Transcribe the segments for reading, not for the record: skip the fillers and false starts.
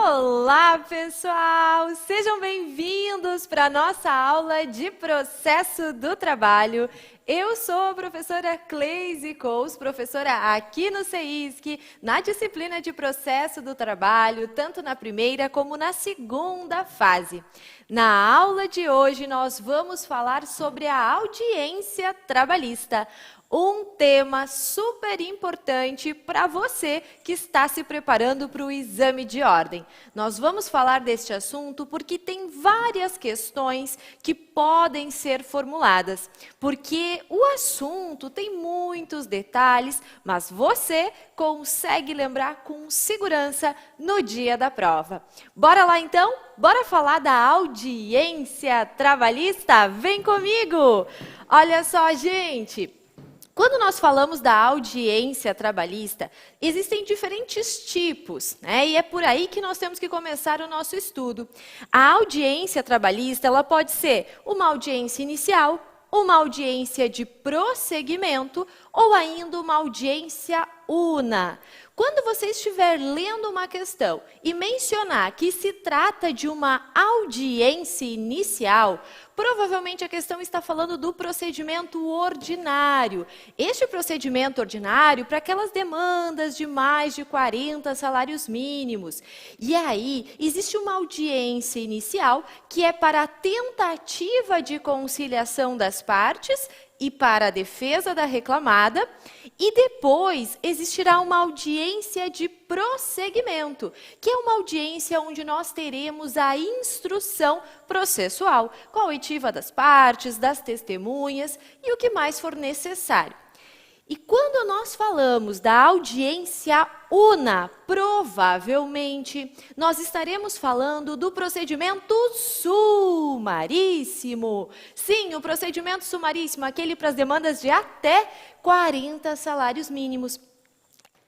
Olá, pessoal! Sejam bem-vindos para a nossa aula de processo do trabalho. Eu sou a professora Cleise Cous, professora aqui no CEISC, na disciplina de processo do trabalho, tanto na primeira como na segunda fase. Na aula de hoje, nós vamos falar sobre a audiência trabalhista. Um tema super importante para você que está se preparando para o exame de ordem. Nós vamos falar deste assunto porque tem várias questões que podem ser formuladas, porque o assunto tem muitos detalhes, mas você consegue lembrar com segurança no dia da prova. Bora lá então? Bora falar da audiência trabalhista? Vem comigo! Olha só, gente! Quando nós falamos da audiência trabalhista, existem diferentes tipos, né? E é por aí que nós temos que começar o nosso estudo. A audiência trabalhista, ela pode ser uma audiência inicial, uma audiência de prosseguimento ou ainda uma audiência una. Quando você estiver lendo uma questão e mencionar que se trata de uma audiência inicial, provavelmente a questão está falando do procedimento ordinário. Este procedimento ordinário para aquelas demandas de mais de 40 salários mínimos. E aí, existe uma audiência inicial que é para a tentativa de conciliação das partes e para a defesa da reclamada, e depois existirá uma audiência de prosseguimento, que é uma audiência onde nós teremos a instrução processual, com a oitiva das partes, das testemunhas e o que mais for necessário. E quando nós falamos da audiência una, provavelmente nós estaremos falando do procedimento sumaríssimo. Sim, o procedimento sumaríssimo, aquele para as demandas de até 40 salários mínimos.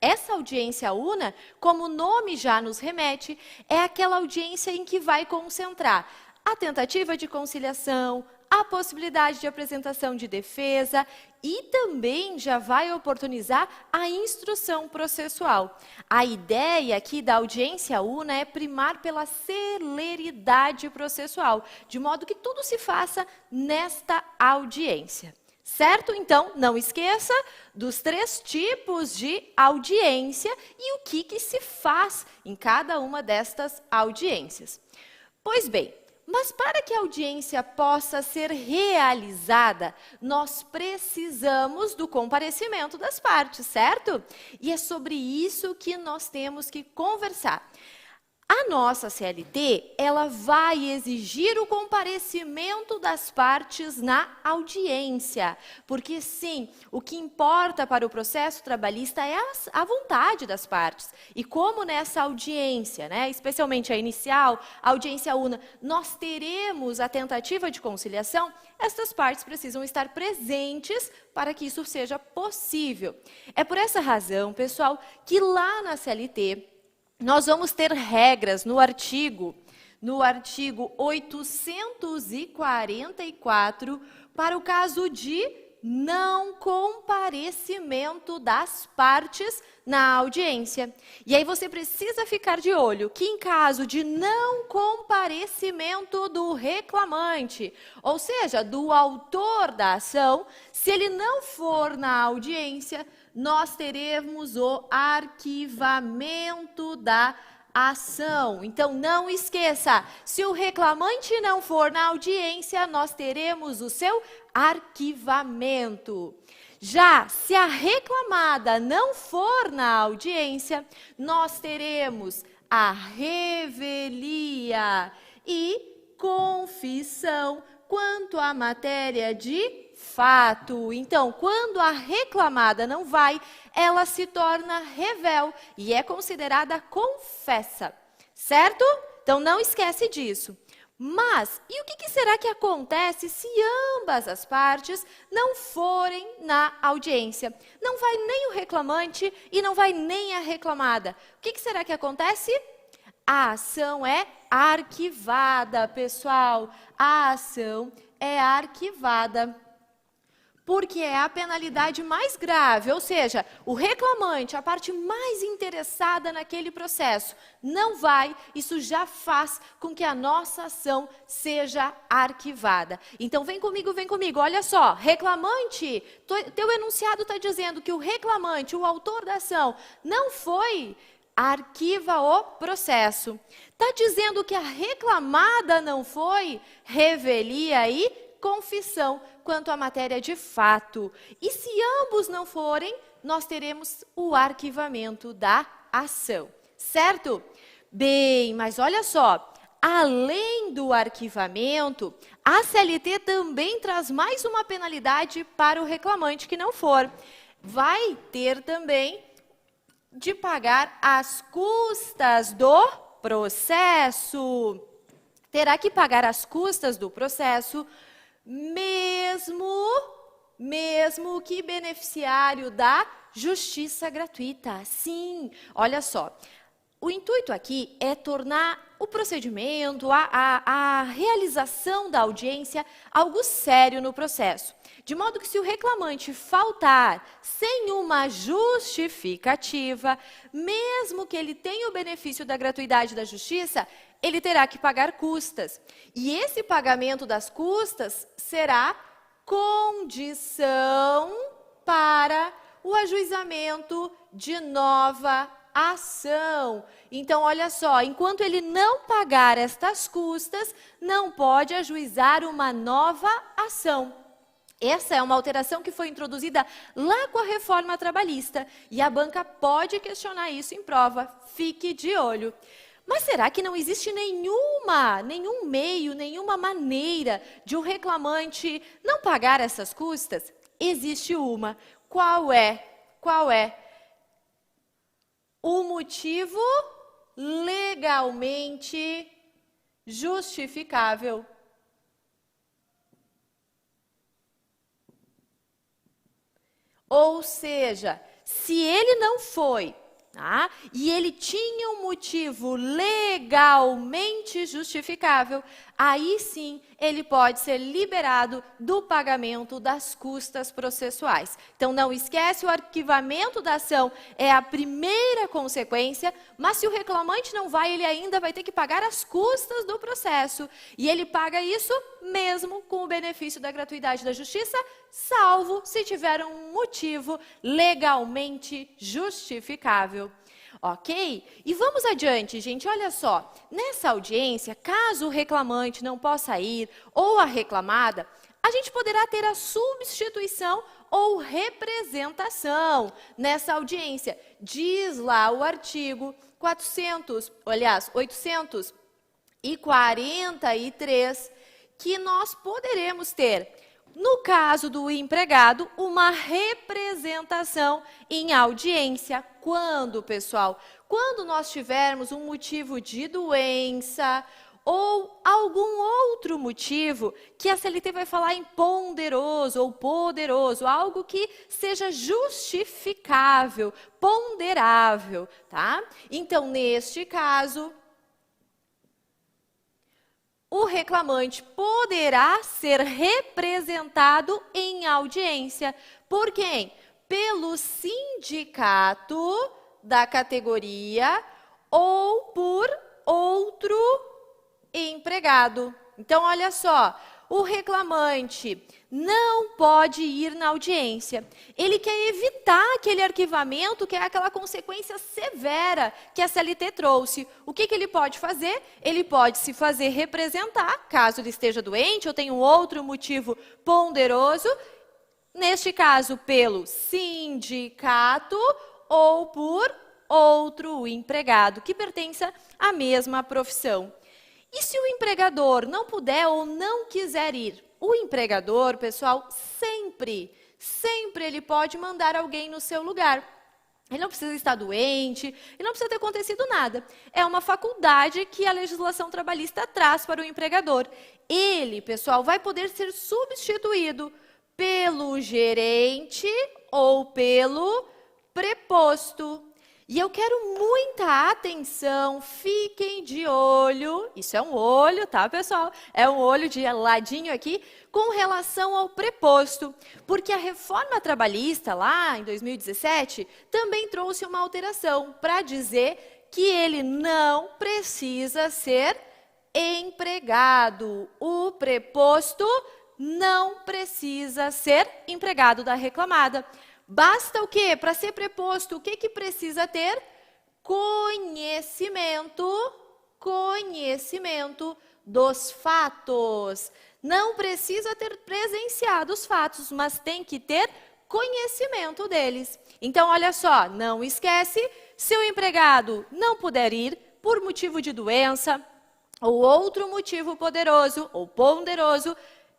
Essa audiência una, como o nome já nos remete, é aquela audiência em que vai concentrar a tentativa de conciliação, a possibilidade de apresentação de defesa e também já vai oportunizar a instrução processual. A ideia aqui da audiência una é primar pela celeridade processual, de modo que tudo se faça nesta audiência. Certo? Então, não esqueça dos 3 tipos de audiência e o que se faz em cada uma destas audiências. Pois bem, mas para que a audiência possa ser realizada, nós precisamos do comparecimento das partes, certo? E é sobre isso que nós temos que conversar. A nossa CLT, ela vai exigir o comparecimento das partes na audiência, porque sim, o que importa para o processo trabalhista é a vontade das partes. E como nessa audiência, né, especialmente a inicial, a audiência una, nós teremos a tentativa de conciliação, estas partes precisam estar presentes para que isso seja possível. É por essa razão, pessoal, que lá na CLT, nós vamos ter regras no artigo 844 para o caso de não comparecimento das partes na audiência. E aí você precisa ficar de olho que em caso de não comparecimento do reclamante, ou seja, do autor da ação, se ele não for na audiência, nós teremos o arquivamento da ação. Então, não esqueça, se o reclamante não for na audiência, nós teremos o seu arquivamento. Já se a reclamada não for na audiência, nós teremos a revelia e confissão quanto à matéria de fato. Então, quando a reclamada não vai, ela se torna revel e é considerada confessa, certo? Então, não esquece disso. Mas, e o que será que acontece se ambas as partes não forem na audiência? Não vai nem o reclamante e não vai nem a reclamada. O que será que acontece? A ação é arquivada, pessoal. A ação é arquivada. porque é a penalidade mais grave, ou seja, o reclamante, a parte mais interessada naquele processo, não vai, isso já faz com que a nossa ação seja arquivada. Então, vem comigo, olha só, reclamante, teu enunciado está dizendo que o reclamante, o autor da ação, não foi, arquiva o processo. Está dizendo que a reclamada não foi, revelia e confissão quanto à matéria de fato. E se ambos não forem, nós teremos o arquivamento da ação, certo? Bem, mas olha só, além do arquivamento, a CLT também traz mais uma penalidade para o reclamante que não for. Vai ter também de pagar as custas do processo. Terá que pagar as custas do processo, mesmo que beneficiário da justiça gratuita. Sim, olha só, o intuito aqui é tornar o procedimento, a realização da audiência, algo sério no processo. De modo que se o reclamante faltar sem uma justificativa, mesmo que ele tenha o benefício da gratuidade da justiça, ele terá que pagar custas. E esse pagamento das custas será condição para o ajuizamento de nova ação. Então, olha só, enquanto ele não pagar estas custas, não pode ajuizar uma nova ação. Essa é uma alteração que foi introduzida lá com a reforma trabalhista e a banca pode questionar isso em prova. Fique de olho. Mas será que não existe nenhum meio, nenhuma maneira de um reclamante não pagar essas custas? Existe uma. Qual é? O motivo legalmente justificável. Ou seja, se ele não foi, tá? E ele tinha um motivo legalmente justificável, aí sim ele pode ser liberado do pagamento das custas processuais. Então, não esquece, o arquivamento da ação é a primeira consequência, mas se o reclamante não vai, ele ainda vai ter que pagar as custas do processo. E ele paga isso mesmo com o benefício da gratuidade da justiça, salvo se tiver um motivo legalmente justificável. Ok? E vamos adiante, gente. Olha só, nessa audiência, caso o reclamante não possa ir ou a reclamada, a gente poderá ter a substituição ou representação nessa audiência. Diz lá o artigo 843 que nós poderemos ter, no caso do empregado, uma representação em audiência. Quando, pessoal? Quando nós tivermos um motivo de doença ou algum outro motivo que a CLT vai falar em ponderoso ou poderoso, algo que seja justificável, ponderável, tá? Então, neste caso, o reclamante poderá ser representado em audiência. Por quem? Pelo sindicato da categoria ou por outro empregado. Então, olha só, o reclamante não pode ir na audiência. Ele quer evitar aquele arquivamento, que é aquela consequência severa que a CLT trouxe. O que ele pode fazer? Ele pode se fazer representar, caso ele esteja doente ou tenha um outro motivo ponderoso, neste caso pelo sindicato ou por outro empregado, que pertença à mesma profissão. E se o empregador não puder ou não quiser ir? O empregador, pessoal, sempre ele pode mandar alguém no seu lugar. Ele não precisa estar doente, ele não precisa ter acontecido nada. É uma faculdade que a legislação trabalhista traz para o empregador. Ele, pessoal, vai poder ser substituído pelo gerente ou pelo preposto. E eu quero muita atenção, fiquem de olho, isso é um olho, tá, pessoal? É um olho de ladinho aqui, com relação ao preposto, porque a reforma trabalhista, lá em 2017, também trouxe uma alteração para dizer que ele não precisa ser empregado. O preposto não precisa ser empregado da reclamada. Basta o quê? Para ser preposto, o que que precisa ter? Conhecimento dos fatos. Não precisa ter presenciado os fatos, mas tem que ter conhecimento deles. Então, olha só, não esquece, se o empregado não puder ir por motivo de doença ou outro motivo poderoso ou ponderoso,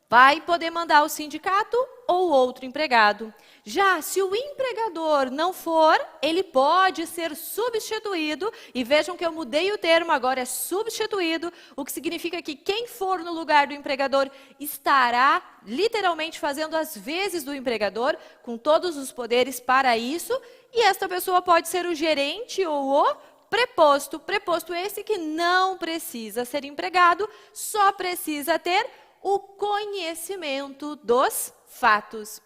vai poder mandar o sindicato ou outro empregado. Já se o empregador não for, ele pode ser substituído, e vejam que eu mudei o termo, agora é substituído, o que significa que quem for no lugar do empregador estará literalmente fazendo as vezes do empregador, com todos os poderes para isso, e esta pessoa pode ser o gerente ou o preposto. Preposto esse que não precisa ser empregado, só precisa ter o conhecimento dos fatos.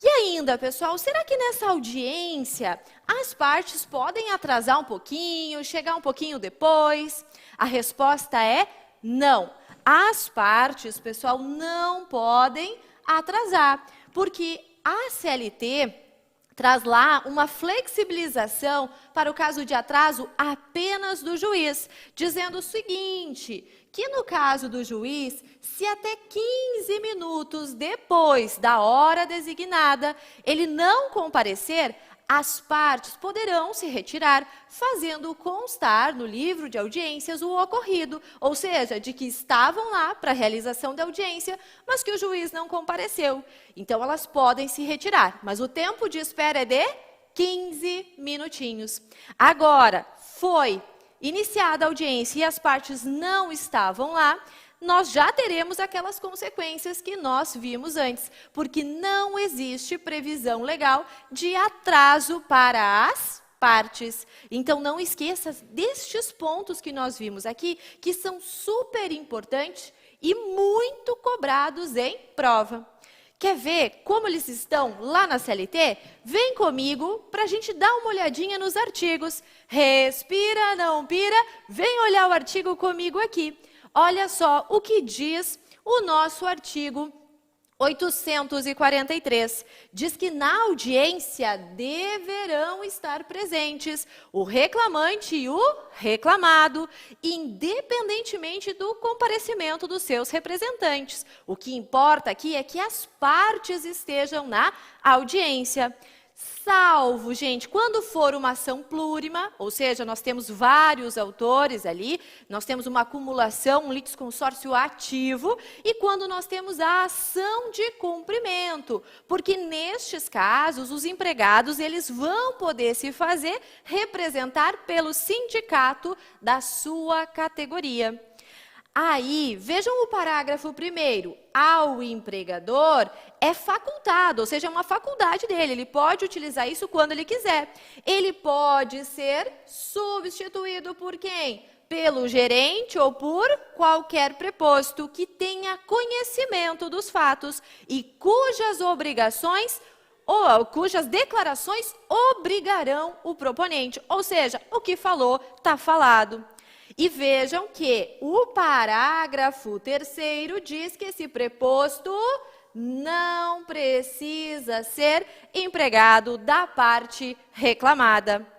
E ainda, pessoal, será que nessa audiência as partes podem atrasar um pouquinho, chegar um pouquinho depois? A resposta é não. As partes, pessoal, não podem atrasar, porque a CLT traz lá uma flexibilização para o caso de atraso apenas do juiz, dizendo o seguinte, que no caso do juiz, se até 15 minutos depois da hora designada ele não comparecer, as partes poderão se retirar, fazendo constar no livro de audiências o ocorrido, ou seja, de que estavam lá para a realização da audiência, mas que o juiz não compareceu. Então, elas podem se retirar, mas o tempo de espera é de 15 minutinhos. Agora, foi iniciada a audiência e as partes não estavam lá, nós já teremos aquelas consequências que nós vimos antes, porque não existe previsão legal de atraso para as partes. Então, não esqueça destes pontos que nós vimos aqui, que são super importantes e muito cobrados em prova. Quer ver como eles estão lá na CLT? Vem comigo para a gente dar uma olhadinha nos artigos. Respira, não pira, vem olhar o artigo comigo aqui. Olha só o que diz o nosso artigo 843. Diz que na audiência deverão estar presentes o reclamante e o reclamado, independentemente do comparecimento dos seus representantes. O que importa aqui é que as partes estejam na audiência. Salvo, gente, quando for uma ação plurima, ou seja, nós temos vários autores ali, nós temos uma acumulação, um litisconsórcio ativo, e quando nós temos a ação de cumprimento, porque nestes casos, os empregados, eles vão poder se fazer representar pelo sindicato da sua categoria. Aí, vejam o parágrafo primeiro. Ao empregador é facultado, ou seja, é uma faculdade dele. Ele pode utilizar isso quando ele quiser. Ele pode ser substituído por quem? Pelo gerente ou por qualquer preposto que tenha conhecimento dos fatos e cujas obrigações ou cujas declarações obrigarão o proponente. Ou seja, o que falou, está falado. E vejam que o parágrafo 3º diz que esse preposto não precisa ser empregado da parte reclamada.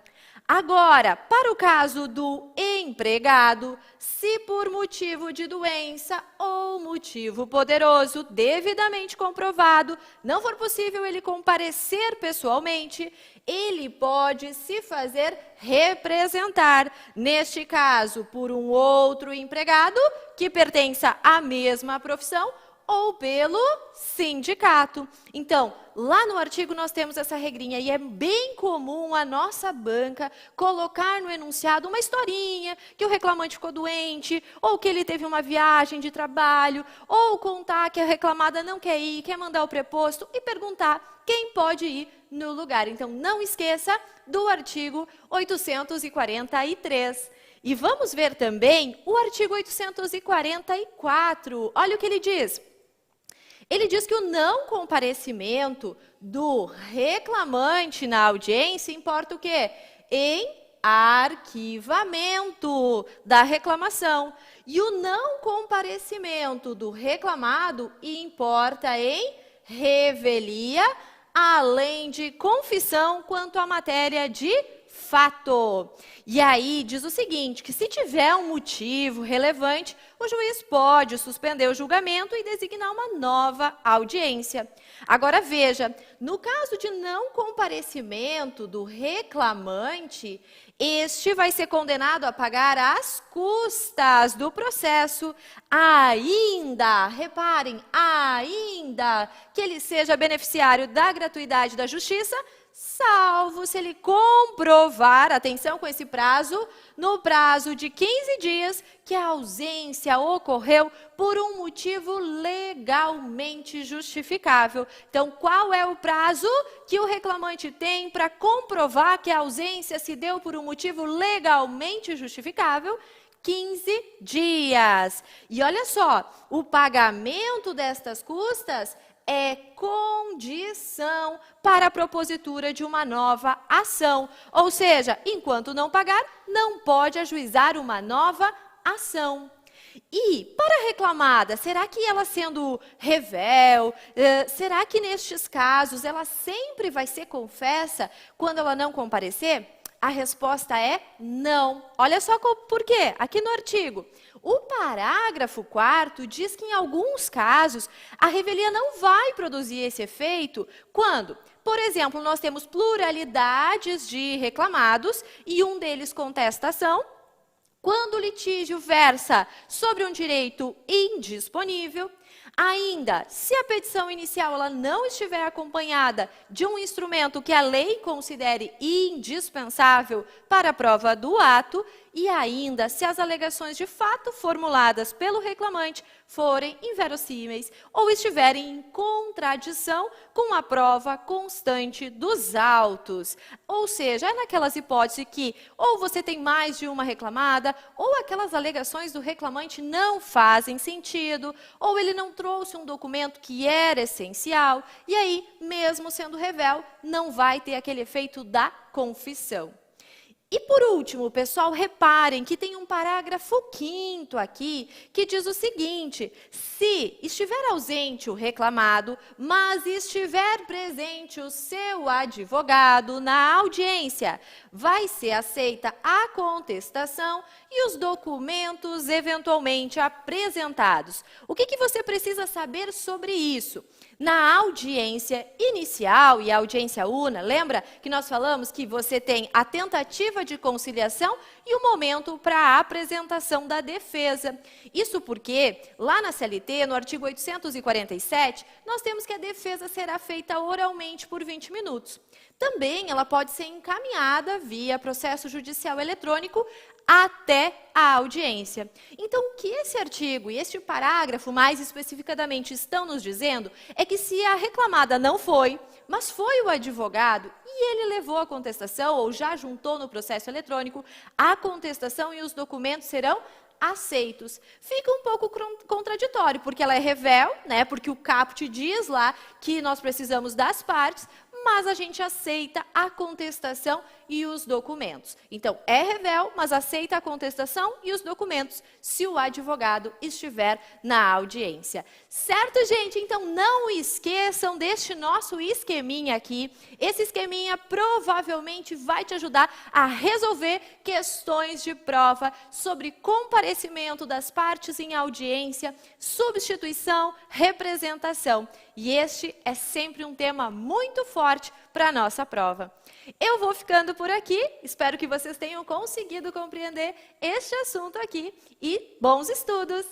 Agora, para o caso do empregado, se por motivo de doença ou motivo poderoso devidamente comprovado, não for possível ele comparecer pessoalmente, ele pode se fazer representar, neste caso, por um outro empregado que pertença à mesma profissão ou pelo sindicato. Então, lá no artigo nós temos essa regrinha e é bem comum a nossa banca colocar no enunciado uma historinha que o reclamante ficou doente, ou que ele teve uma viagem de trabalho, ou contar que a reclamada não quer ir, quer mandar o preposto e perguntar quem pode ir no lugar. Então, não esqueça do artigo 843. E vamos ver também o artigo 844. Olha o que ele diz. Ele diz que o não comparecimento do reclamante na audiência importa o quê? Em arquivamento da reclamação. E o não comparecimento do reclamado importa em revelia, além de confissão quanto à matéria de fato. E aí diz o seguinte, que se tiver um motivo relevante, o juiz pode suspender o julgamento e designar uma nova audiência. Agora veja, no caso de não comparecimento do reclamante, este vai ser condenado a pagar as custas do processo, ainda, reparem, ainda que ele seja beneficiário da gratuidade da justiça, salvo se ele comprovar, atenção com esse prazo, no prazo de 15 dias, que a ausência ocorreu por um motivo legalmente justificável. Então, qual é o prazo que o reclamante tem para comprovar que a ausência se deu por um motivo legalmente justificável? 15 dias. E olha só, o pagamento destas custas é condição para a propositura de uma nova ação. Ou seja, enquanto não pagar, não pode ajuizar uma nova ação. E, para a reclamada, será que ela sendo revel, será que nestes casos ela sempre vai ser confessa quando ela não comparecer? A resposta é não. Olha só por quê. Aqui no artigo, o parágrafo 4º diz que em alguns casos a revelia não vai produzir esse efeito quando, por exemplo, nós temos pluralidades de reclamados e um deles contesta a ação. Quando o litígio versa sobre um direito indisponível, ainda, se a petição inicial ela não estiver acompanhada de um instrumento que a lei considere indispensável para a prova do ato, e ainda, se as alegações de fato formuladas pelo reclamante forem inverossímeis ou estiverem em contradição com a prova constante dos autos. Ou seja, é naquelas hipóteses que ou você tem mais de uma reclamada, ou aquelas alegações do reclamante não fazem sentido, ou ele não trouxe um documento que era essencial, e aí, mesmo sendo revel, não vai ter aquele efeito da confissão. E por último, pessoal, reparem que tem um parágrafo 5º aqui que diz o seguinte: se estiver ausente o reclamado, mas estiver presente o seu advogado na audiência, vai ser aceita a contestação e os documentos eventualmente apresentados. O que você precisa saber sobre isso? Na audiência inicial e audiência una, lembra que nós falamos que você tem a tentativa de conciliação e o momento para a apresentação da defesa. Isso porque, lá na CLT, no artigo 847, nós temos que a defesa será feita oralmente por 20 minutos. Também ela pode ser encaminhada via processo judicial eletrônico até a audiência. Então, o que esse artigo e este parágrafo, mais especificadamente, estão nos dizendo é que se a reclamada não foi, mas foi o advogado e ele levou a contestação ou já juntou no processo eletrônico, a contestação e os documentos serão aceitos. Fica um pouco contraditório, porque ela é revel, né? Porque o caput diz lá que nós precisamos das partes, mas a gente aceita a contestação e os documentos. Então, é revel, mas aceita a contestação e os documentos, se o advogado estiver na audiência. Certo, gente? Então, não esqueçam deste nosso esqueminha aqui. Esse esqueminha provavelmente vai te ajudar a resolver questões de prova sobre comparecimento das partes em audiência, substituição, representação. E este é sempre um tema muito forte para a nossa prova. Eu vou ficando por aqui, espero que vocês tenham conseguido compreender este assunto aqui e bons estudos!